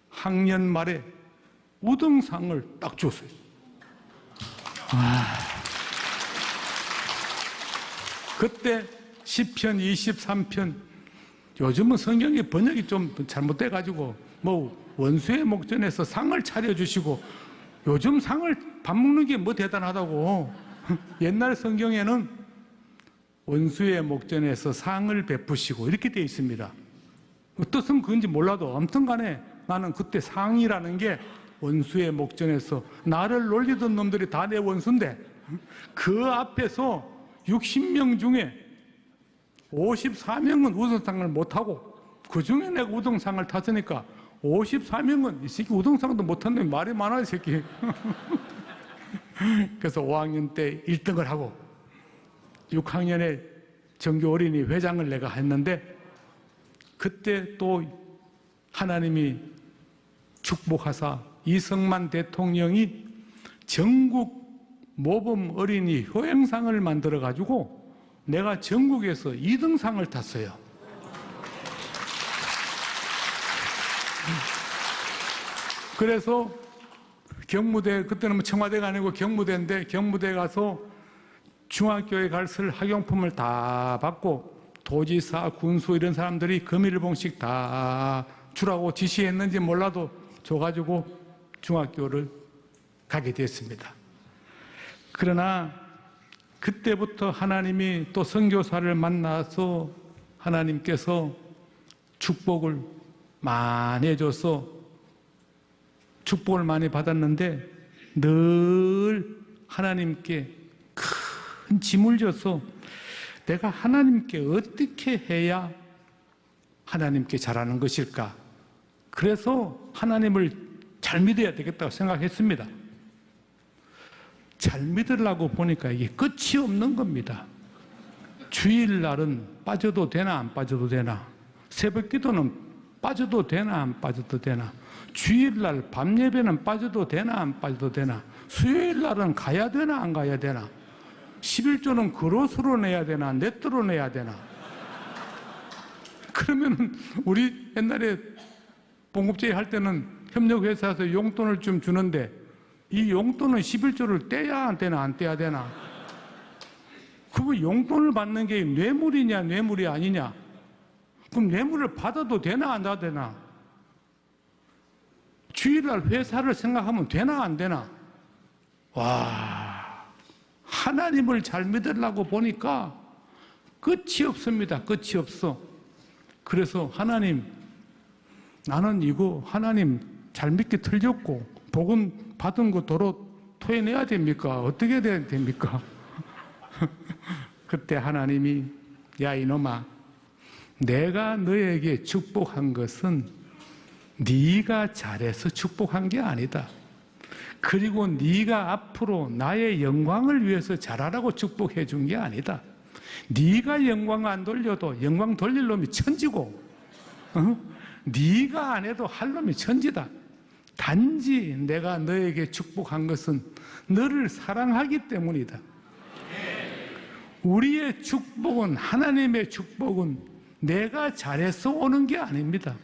학년 말에 우등상을 딱 줬어요. 그때 시편 23편 요즘은 성경의 번역이 좀 잘못돼 가지고 뭐 원수의 목전에서 상을 차려주시고 요즘 상을 밥 먹는 게 뭐 대단하다고. 옛날 성경에는 원수의 목전에서 상을 베푸시고 이렇게 되어 있습니다. 뜻은 그건지 몰라도 아무튼 간에 나는 그때 상이라는 게 원수의 목전에서 나를 놀리던 놈들이 다 내 원수인데 그 앞에서 60명 중에 54명은 우등상을 못하고 그 중에 내가 우등상을 탔으니까 54명은 이 새끼 우등상도 못한 놈이 말이 많아 이 새끼. 그래서 5학년 때 1등을 하고 6학년에 정교 어린이 회장을 내가 했는데 그때 또 하나님이 축복하사 이승만 대통령이 전국 모범 어린이 효행상을 만들어 가지고 내가 전국에서 2등상을 탔어요. 그래서 경무대, 그때는 청와대가 아니고 경무대인데 경무대 가서 중학교에 갈 학용품을 다 받고 도지사, 군수 이런 사람들이 금일봉씩 다 주라고 지시했는지 몰라도 줘가지고 중학교를 가게 됐습니다. 그러나 그때부터 하나님이 또 선교사를 만나서 하나님께서 축복을 많이 해줘서 축복을 많이 받았는데 늘 하나님께 큰 짐을 져서 내가 하나님께 어떻게 해야 하나님께 잘하는 것일까? 그래서 하나님을 잘 믿어야 되겠다고 생각했습니다. 잘 믿으려고 보니까 이게 끝이 없는 겁니다. 주일날은 빠져도 되나 안 빠져도 되나? 새벽 기도는 빠져도 되나 안 빠져도 되나? 주일날 밤 예배는 빠져도 되나 안 빠져도 되나? 수요일날은 가야 되나 안 가야 되나? 11조는 그릇으로 내야 되나 넷으로 내야 되나? 그러면은 우리 옛날에 봉급제의 할 때는 협력회사에서 용돈을 좀 주는데 이 용돈은 11조를 떼야 안 떼나 안 떼야 되나? 그거 용돈을 받는 게 뇌물이냐 뇌물이 아니냐? 그럼 뇌물을 받아도 되나 안 받아도 되나? 주일날 회사를 생각하면 되나 안 되나? 와, 하나님을 잘 믿으려고 보니까 끝이 없습니다. 끝이 없어. 그래서 하나님, 나는 이거 하나님 잘 믿기 틀렸고 복음 받은 거 도로 토해내야 됩니까? 어떻게 해야 됩니까? 그때 하나님이 야 이놈아, 내가 너에게 축복한 것은 네가 잘해서 축복한 게 아니다. 그리고 네가 앞으로 나의 영광을 위해서 잘하라고 축복해 준 게 아니다. 네가 영광 안 돌려도 영광 돌릴 놈이 천지고 네가 안 해도 할 놈이 천지다. 단지 내가 너에게 축복한 것은 너를 사랑하기 때문이다. 우리의 축복은, 하나님의 축복은 내가 잘해서 오는 게 아닙니다.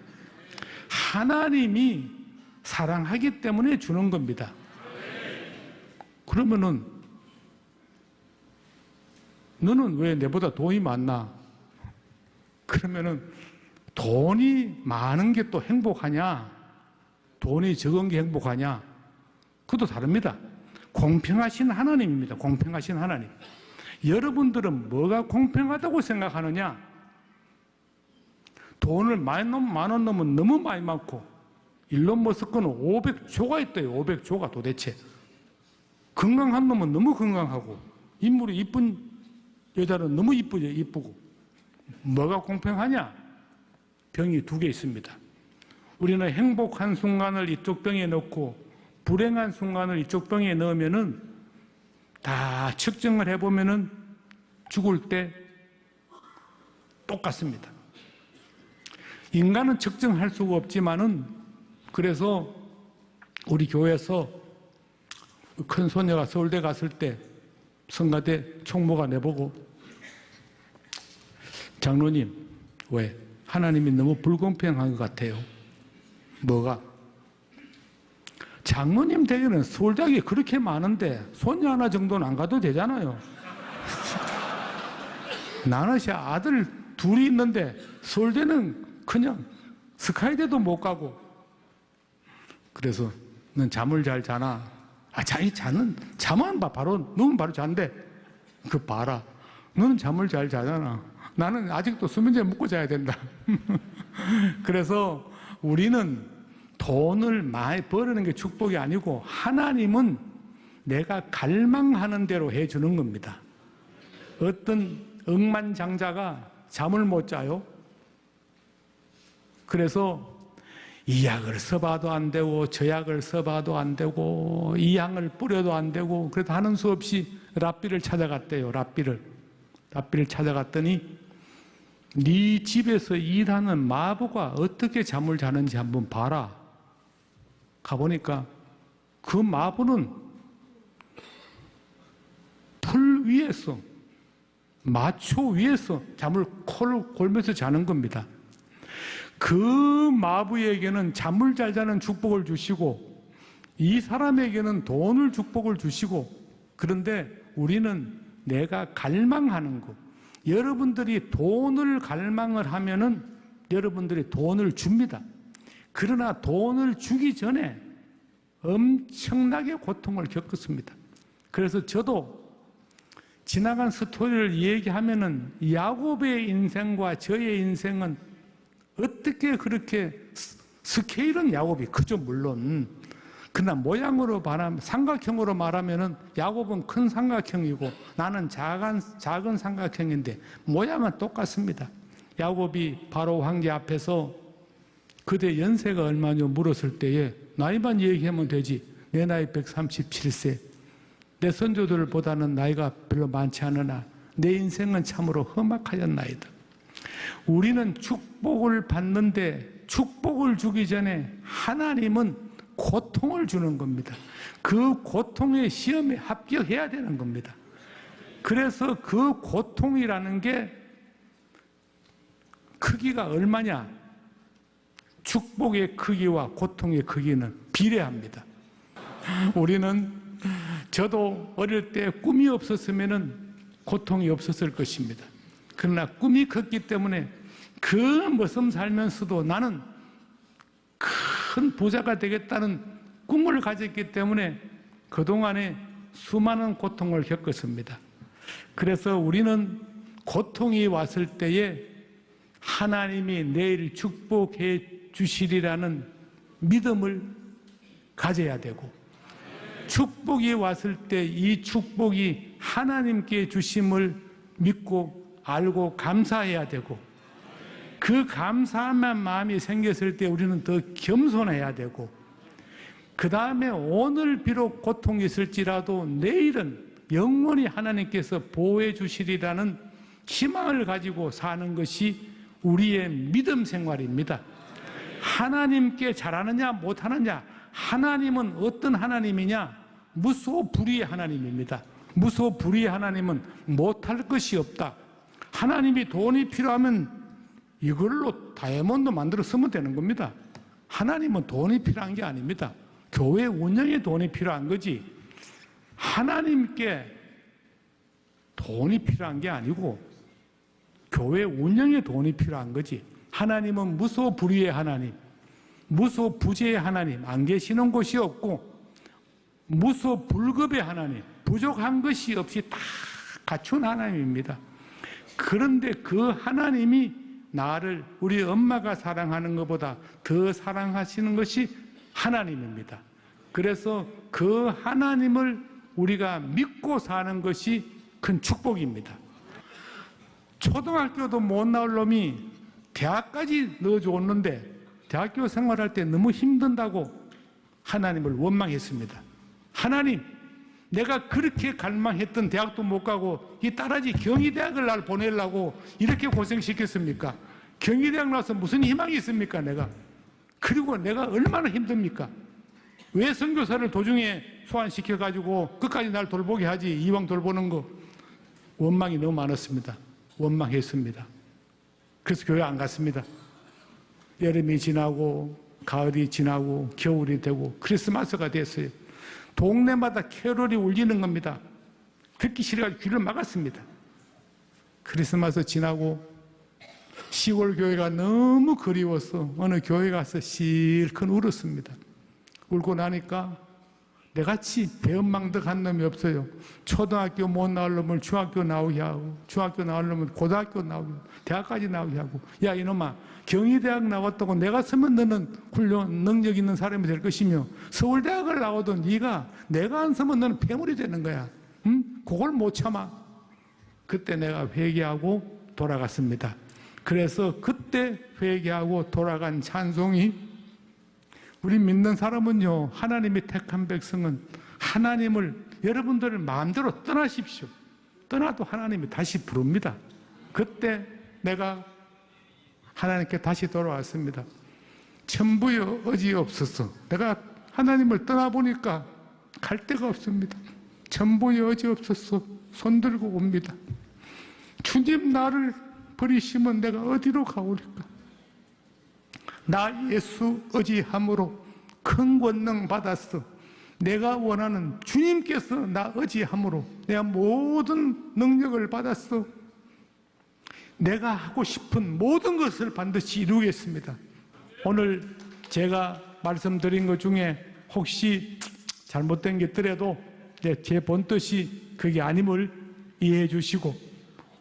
하나님이 사랑하기 때문에 주는 겁니다. 그러면은 너는 왜 내보다 돈이 많나? 그러면은 돈이 많은 게 또 행복하냐? 돈이 적은 게 행복하냐? 그것도 다릅니다. 공평하신 하나님입니다. 공평하신 하나님. 여러분들은 뭐가 공평하다고 생각하느냐? 돈을 만 원 넣으면 너무 많이 많고 일론 머스크는 500조가 있대요. 500조가 도대체. 건강한 놈은 너무 건강하고 인물이 이쁜 여자는 너무 이쁘죠. 이쁘고. 뭐가 공평하냐? 병이 2개 있습니다. 우리는 행복한 순간을 이쪽 병에 넣고 불행한 순간을 이쪽 병에 넣으면은 다 측정을 해보면은 죽을 때 똑같습니다. 인간은 측정할 수가 없지만은 그래서 우리 교회에서 큰 소녀가 서울대 갔을 때 성가대 총무가 내보고 장로님, 왜? 하나님이 너무 불공평한 것 같아요. 뭐가? 장로님 댁에는 서울대학이 그렇게 많은데 손녀 하나 정도는 안 가도 되잖아요. 나는 아들 2이 있는데 서울대는 그냥 스카이대도 못 가고. 그래서 넌 잠을 잘 자나? 잠은 바로 누우면 바로 잔대. 그 봐라, 너는 잠을 잘 자잖아. 나는 아직도 수면제 먹고 자야 된다. 그래서 우리는 돈을 많이 벌는 게 축복이 아니고 하나님은 내가 갈망하는 대로 해주는 겁니다. 어떤 억만장자가 잠을 못 자요. 그래서 이 약을 써봐도 안 되고 저 약을 써봐도 안 되고 이 향을 뿌려도 안 되고 그래도 하는 수 없이 랍비를 찾아갔대요. 랍비를. 랍비를 찾아갔더니 네 집에서 일하는 마부가 어떻게 잠을 자는지 한번 봐라. 가보니까 그 마부는 풀 위에서, 마초 위에서 잠을 코를 골면서 자는 겁니다. 그 마부에게는 잠을 잘 자는 축복을 주시고 이 사람에게는 돈을 축복을 주시고, 그런데 우리는 내가 갈망하는 것, 여러분들이 돈을 갈망을 하면은 여러분들이 돈을 줍니다. 그러나 돈을 주기 전에 엄청나게 고통을 겪었습니다. 그래서 저도 지나간 스토리를 얘기하면은 야곱의 인생과 저의 인생은 어떻게 그렇게 스케일은 야곱이 크죠, 물론. 그러나 모양으로 말하면, 삼각형으로 말하면은 야곱은 큰 삼각형이고 나는 작은 삼각형인데 모양은 똑같습니다. 야곱이 바로 황제 앞에서 그대 연세가 얼마냐 물었을 때에 나이만 얘기하면 되지. 내 나이 137세. 내 선조들보다는 나이가 별로 많지 않으나 내 인생은 참으로 험악하였나이다. 우리는 축복을 받는데 축복을 주기 전에 하나님은 고통을 주는 겁니다. 그 고통의 시험에 합격해야 되는 겁니다. 그래서 그 고통이라는 게 크기가 얼마냐? 축복의 크기와 고통의 크기는 비례합니다. 우리는, 저도 어릴 때 꿈이 없었으면 고통이 없었을 것입니다. 그러나 꿈이 컸기 때문에 그 머슴 살면서도 나는 큰 부자가 되겠다는 꿈을 가졌기 때문에 그동안에 수많은 고통을 겪었습니다. 그래서 우리는 고통이 왔을 때에 하나님이 내일 축복해 주시리라는 믿음을 가져야 되고, 축복이 왔을 때 이 축복이 하나님께 주심을 믿고 알고 감사해야 되고, 그 감사한 마음이 생겼을 때 우리는 더 겸손해야 되고, 그 다음에 오늘 비록 고통이 있을지라도 내일은 영원히 하나님께서 보호해 주시리라는 희망을 가지고 사는 것이 우리의 믿음 생활입니다. 하나님께 잘하느냐 못하느냐, 하나님은 어떤 하나님이냐? 무소불위의 하나님입니다. 무소불위의 하나님은 못할 것이 없다. 하나님이 돈이 필요하면 이걸로 다이아몬드 만들어 쓰면 되는 겁니다. 하나님은 돈이 필요한 게 아닙니다. 교회 운영에 돈이 필요한 거지, 하나님께 돈이 필요한 게 아니고 교회 운영에 돈이 필요한 거지. 하나님은 무소불위의 하나님, 무소부재의 하나님, 안 계시는 곳이 없고 무소불급의 하나님, 부족한 것이 없이 다 갖춘 하나님입니다. 그런데 그 하나님이 나를 우리 엄마가 사랑하는 것보다 더 사랑하시는 것이 하나님입니다. 그래서 그 하나님을 우리가 믿고 사는 것이 큰 축복입니다. 초등학교도 못 나올 놈이 대학까지 넣어줬는데 대학교 생활할 때 너무 힘든다고 하나님을 원망했습니다. 하나님, 내가 그렇게 갈망했던 대학도 못 가고 이 딸아지 경희대학을 날 보내려고 이렇게 고생시켰습니까? 경희대학 나서 무슨 희망이 있습니까, 내가? 그리고 내가 얼마나 힘듭니까? 왜 선교사를 도중에 소환시켜가지고 끝까지 날 돌보게 하지, 이왕 돌보는 거. 원망이 너무 많았습니다. 원망했습니다. 그래서 교회 안 갔습니다. 여름이 지나고 가을이 지나고 겨울이 되고 크리스마스가 됐어요. 동네마다 캐롤이 울리는 겁니다. 듣기 싫어가지고 귀를 막았습니다. 크리스마스 지나고 시골 교회가 너무 그리워서 어느 교회 가서 실컷 울었습니다. 울고 나니까 내같이 배은망덕한 놈이 없어요. 초등학교 못 나올 놈을 중학교 나오게 하고, 중학교 나올 놈을 고등학교 나오게 하고, 대학까지 나오게 하고, 야 이놈아, 경희대학 나왔다고 내가 서면 너는 훌륭한 능력 있는 사람이 될 것이며, 서울대학을 나와도 네가 내가 안 서면 너는 폐물이 되는 거야. 응? 그걸 못 참아. 그때 내가 회개하고 돌아갔습니다. 그래서 그때 회개하고 돌아간 찬송이, 우리 믿는 사람은요, 하나님이 택한 백성은 하나님을, 여러분들을 마음대로 떠나십시오. 떠나도 하나님이 다시 부릅니다. 그때 내가 하나님께 다시 돌아왔습니다. 천부여 어지없소서. 내가 하나님을 떠나보니까 갈 데가 없습니다. 천부여 어지없소서. 손들고 옵니다. 주님 나를 버리시면 내가 어디로 가오리까? 나 예수 의지함으로 큰 권능 받았어. 내가 원하는 주님께서 나 의지함으로 내가 모든 능력을 받았어. 내가 하고 싶은 모든 것을 반드시 이루겠습니다. 오늘 제가 말씀드린 것 중에 혹시 잘못된 게 있더라도 제 본뜻이 그게 아님을 이해해 주시고,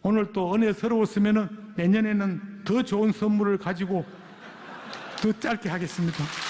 오늘 또 은혜스러웠으면 내년에는 더 좋은 선물을 가지고 더 짧게 하겠습니다.